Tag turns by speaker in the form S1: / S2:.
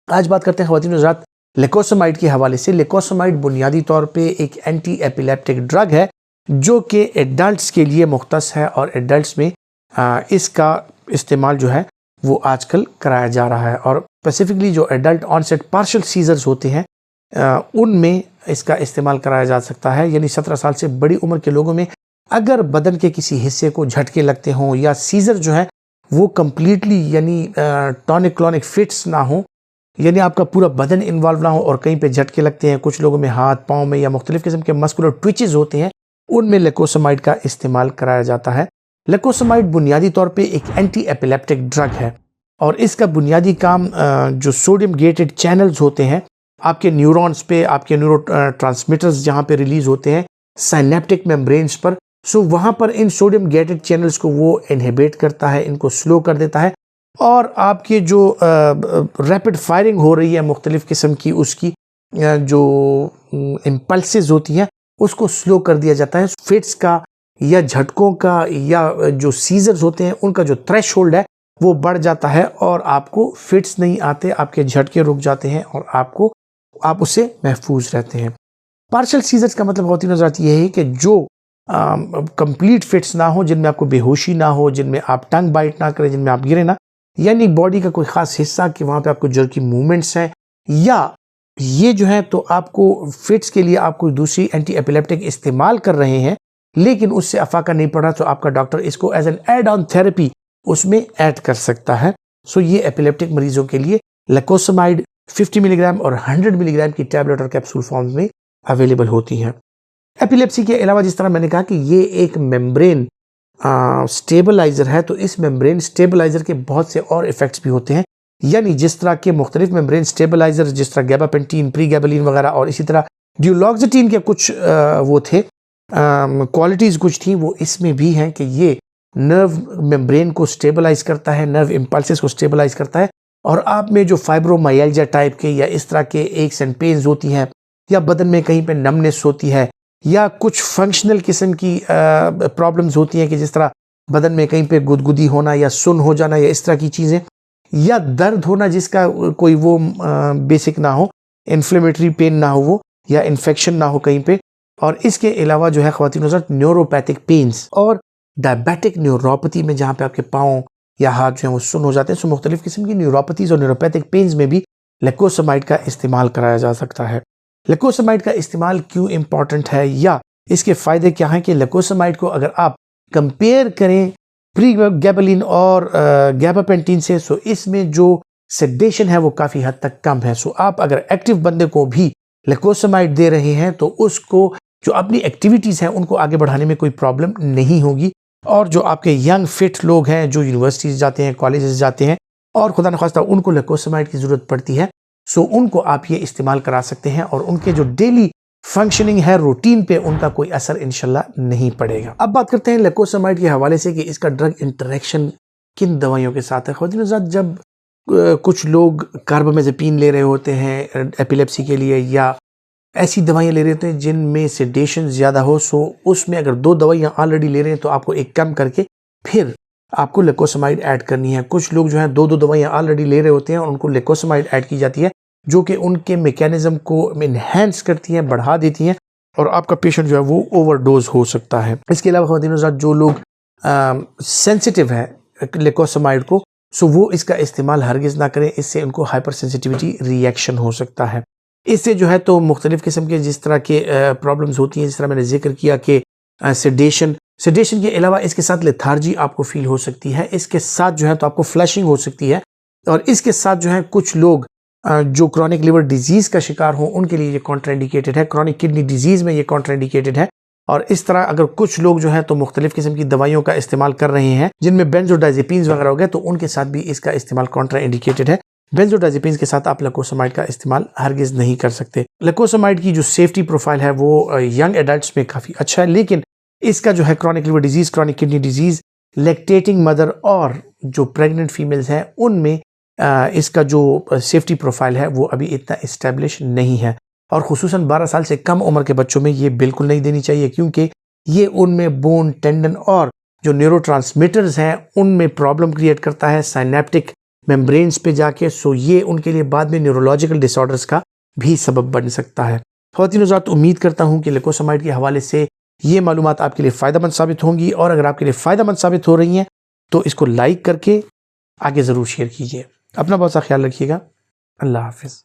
S1: आज बात करते हैं ख़वातीन हज़रात लेकोसेमाइड के हवाले से। लेकोसेमाइड बुनियादी तौर पे एक एंटी एपिलेप्टिक ड्रग है जो कि एडल्ट्स के लिए मुख्तस है और एडल्ट्स में इसका इस्तेमाल जो है वो आजकल कराया जा रहा है। और स्पेसिफिकली जो एडल्ट ऑनसेट पार्शियल सीजर्स होते हैं उनमें इसका इस्तेमाल कराया जा सकता है। यानी 17 साल से बड़ी उम्र के लोगों में अगर बदन के किसी हिस्से को झटके लगते हों या सीजर जो है वो कम्प्लीटली यानी टॉनिक क्लॉनिक फिट्स ना हो, यानी आपका पूरा बदन इन्वॉल्व ना हो और कहीं पे झटके लगते हैं, कुछ लोगों में हाथ पाँव में या मुख्तलिफ किस्म के मस्कुलर ट्विचेस होते हैं, उनमें लेकोसेमाइड का इस्तेमाल कराया जाता है। लेकोसेमाइड बुनियादी तौर पे एक एंटी एपिलेप्टिक ड्रग है और इसका बुनियादी काम जो सोडियम गेटेड चैनल्स होते हैं आपके न्यूरॉन्स पे, आपके न्यूरो ट्रांसमीटर्स जहाँ पे रिलीज होते हैं साइनेप्टिक मेम्ब्रेन्स पर, सो वहाँ पर इन सोडियम गेटेड चैनल्स को वो इनहिबिट करता है, इनको स्लो कर देता है और आपके जो रैपिड फायरिंग हो रही है मुख्तलिफ किस्म की उसकी जो इम्पल्सेस होती हैं उसको स्लो कर दिया जाता है। फिट्स का या झटकों का या जो सीजर्स होते हैं उनका जो थ्रेशोल्ड है वो बढ़ जाता है और आपको फिट्स नहीं आते, आपके झटके रुक जाते हैं और आप उससे महफूज रहते हैं। पार्शियल सीजर्स का मतलब ख़वातीन हज़रात ये है कि जो कंप्लीट फिट्स ना हो, जिनमें आपको बेहोशी ना हो, जिनमें आप टंग बाइट ना करें, जिनमें आप गिरे ना, यानी बॉडी का कोई ख़ास हिस्सा कि वहाँ पे आपको जर्की मूवमेंट्स हैं, या ये जो है तो आपको फिट्स के लिए आप कोई दूसरी एंटी एपिलेप्टिक इस्तेमाल कर रहे हैं लेकिन उससे अफाका नहीं पड़ा, तो आपका डॉक्टर इसको as an add on therapy उसमें ऐड कर सकता है। सो ये एपिलेप्टिक मरीजों के लिए लेकोसेमाइड 50 मिलीग्राम और 100 मिलीग्राम की टैबलेट और कैप्सूल फॉर्म में अवेलेबल होती हैं। एपिलेप्सी के अलावा जिस तरह मैंने कहा कि ये एक मेम्ब्रेन स्टेबलाइजर है, तो इस मेम्ब्रेन स्टेबलाइजर के बहुत से और इफेक्ट्स भी होते हैं। यानी जिस तरह के मुख्तलिफ मेम्ब्रेन स्टेबलाइजर जिस तरह गैबापेंटीन, प्रीगैबलिन वगैरह और इसी तरह ड्यूलॉक्सिटीन के कुछ वो थे क्वालिटीज़ कुछ थी, वो इसमें भी हैं कि ये नर्व मेम्ब्रेन को स्टेबलाइज करता है, नर्व इम्पल्सेस को स्टेबलाइज करता है और आप में जो फाइब्रोमाइल्जिया टाइप के या इस तरह के एक्स एंड पेन्स होती हैं या बदन में कहीं पे नमनेस होती है या कुछ फंक्शनल किस्म की प्रॉब्लम्स होती हैं कि जिस तरह बदन में कहीं पे गुदगुदी होना या सुन हो जाना या इस तरह की चीज़ें, या दर्द होना जिसका कोई वो बेसिक ना हो, इन्फ्लेमेटरी पेन ना हो वो, या इन्फेक्शन ना हो कहीं पे। और इसके अलावा जो है ख़वातीन हज़रात न्यूरोपैथिक पेन्स और डायबिटिक न्यूरोपैथी में जहाँ पे आपके पाँव या हाथ जो है वो सुन हो जाते हैं, सो मुख्तलिफ किस्म की न्यूरोपैथीज़ और न्यूरोपैथिक पेन्स में भी लेकोसेमाइड का इस्तेमाल कराया जा सकता है। लेकोसेमाइड का इस्तेमाल क्यों इम्पॉर्टेंट है या इसके फ़ायदे क्या हैं कि लेकोसेमाइड को अगर आप कंपेयर करें प्रीगैबलिन और गैबापेंटीन से, सो इसमें जो सेडेशन है वो काफ़ी हद तक कम है। सो आप अगर एक्टिव बंदे को भी लेकोसेमाइड दे रहे हैं तो उसको जो अपनी एक्टिविटीज़ हैं उनको आगे बढ़ाने में कोई प्रॉब्लम नहीं होगी। और जो आपके यंग फिट लोग हैं जो यूनिवर्सिटीज़ जाते हैं, कॉलेजेस जाते हैं और खुदा न खास्ता उनको लेकोसेमाइड की ज़रूरत पड़ती है, सो उनको आप ये इस्तेमाल करा सकते हैं और उनके जो डेली फंक्शनिंग है रूटीन पे उनका कोई असर इंशाल्लाह नहीं पड़ेगा। अब बात करते हैं लेकोसेमाइड के हवाले से कि इसका ड्रग इंटरेक्शन किन दवाइयों के साथ है। ख़वातीन हज़रात जब कुछ लोग कार्बामेज़ेपिन ले रहे होते हैं एपिलेप्सी के लिए या ऐसी दवाइयाँ ले रहे होते हैं जिनमें सेडेशन ज़्यादा हो, सो उसमें अगर 2 दवाइयाँ ऑलरेडी ले रहे हैं तो आपको एक कम करके फिर आपको लेकोसेमाइड ऐड करनी है। कुछ लोग जो हैं 2 दवाइयाँ ऑलरेडी ले रहे होते हैं और उनको लेकोसेमाइड ऐड की जाती है जो कि उनके मैकेनिज्म को इन्हेंस करती हैं, बढ़ा देती हैं और आपका पेशेंट जो है वो ओवरडोज हो सकता है। इसके अलावा ख़वातीन हज़रात जो लोग सेंसिटिव है लेकोसेमाइड को, सो वो इसका इस्तेमाल हरगिज़ ना करें, इससे उनको हाइपर सेंसिटिविटी रिएक्शन हो सकता है। इससे जो है तो मुख्तलिफ किस्म के जिस तरह के प्रॉब्लम्स होती हैं, जिस तरह मैंने जिक्र किया कि सेडेशन के अलावा इसके साथ लेथार्जी आपको फील हो सकती है, इसके साथ जो है तो आपको फ्लशिंग हो सकती है और इसके साथ जो है कुछ लोग जो क्रॉनिक लिवर डिजीज़ का शिकार हो उनके लिए ये कॉन्ट्राइंडिकेटेड है, क्रॉनिक किडनी डिजीज़ में ये कॉन्ट्राइंडिकेटेड है। और इस तरह अगर कुछ लोग जो है तो मुख्तलिफ किस्म की दवाइयों का इस्तेमाल कर रहे हैं जिनमें बेंजोडाइजेपिन्स वगैरह हो गए, तो उनके साथ भी इसका इस्तेमाल कॉन्ट्राइंडिकेटेड है। बेंजोडाइजेपिन्स के साथ आप लेकोसेमाइड का इस्तेमाल हरगिज़ नहीं कर सकते। लेकोसेमाइड की जो सेफ्टी प्रोफाइल है वो यंग एडल्ट्स में काफ़ी अच्छा है, लेकिन इसका जो है chronic liver disease, chronic kidney disease, lactating mother और जो प्रेग्नेंट फीमेल्स हैं उनमें इसका जो सेफ्टी प्रोफाइल है वो अभी इतना इस्टेब्लिश नहीं है। और ख़ुसूसन 12 साल से कम उम्र के बच्चों में ये बिल्कुल नहीं देनी चाहिए क्योंकि ये उनमें बोन, टेंडन और जो न्यूरोट्रांसमीटर्स हैं उनमें प्रॉब्लम क्रिएट करता है, साइनेप्टिक मेम्ब्रेन्स पे जाके, सो ये उनके लिए बाद में न्यूरोलॉजिकल डिसऑर्डर्स का भी सबब बन सकता है। ख़वातीन हज़रात, उम्मीद करता हूँ कि लिकोसामाइड के हवाले से ये मालूमात आपके लिए फ़ायदेमंद साबित होंगी, और अगर आपके लिए फ़ायदेमंद साबित हो रही हैं तो इसको लाइक करके आगे ज़रूर शेयर कीजिए। अपना बहुत सा ख्याल रखिएगा। अल्लाह हाफ़िज़।